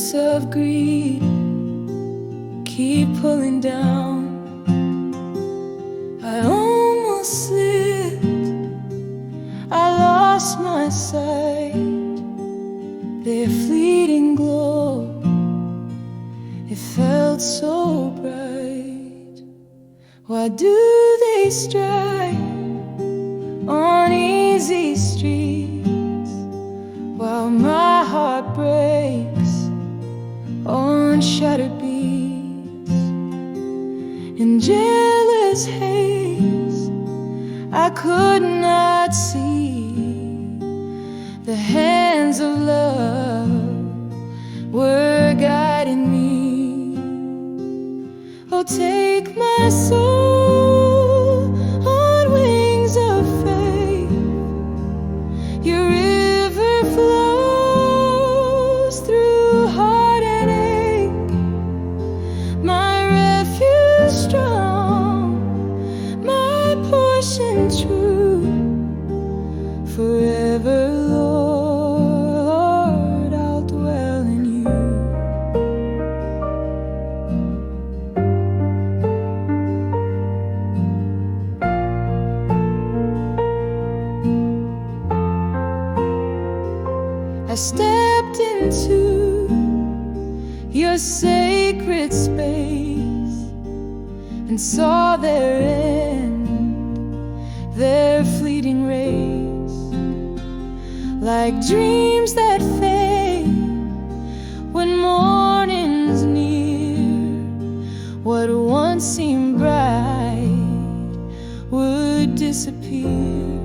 roots of greed keep pulling down. I almost slipped, I lost my sight. Their fleeting glow, it felt so bright. Why do they strike on easy streets, while my heart breaks on shattered beats? In jealous haze, I could not see the hands of love were guiding me. Oh, take my soul on wings of faith. Your river flows through heart and ache. My refuge strong, my portion true, forever, Lord, I'll dwell in you. I stepped into your sacred space and saw their end, their fleeting race. Like dreams that fade when morning's near, what once seemed bright would disappear.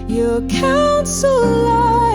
Your counsel lies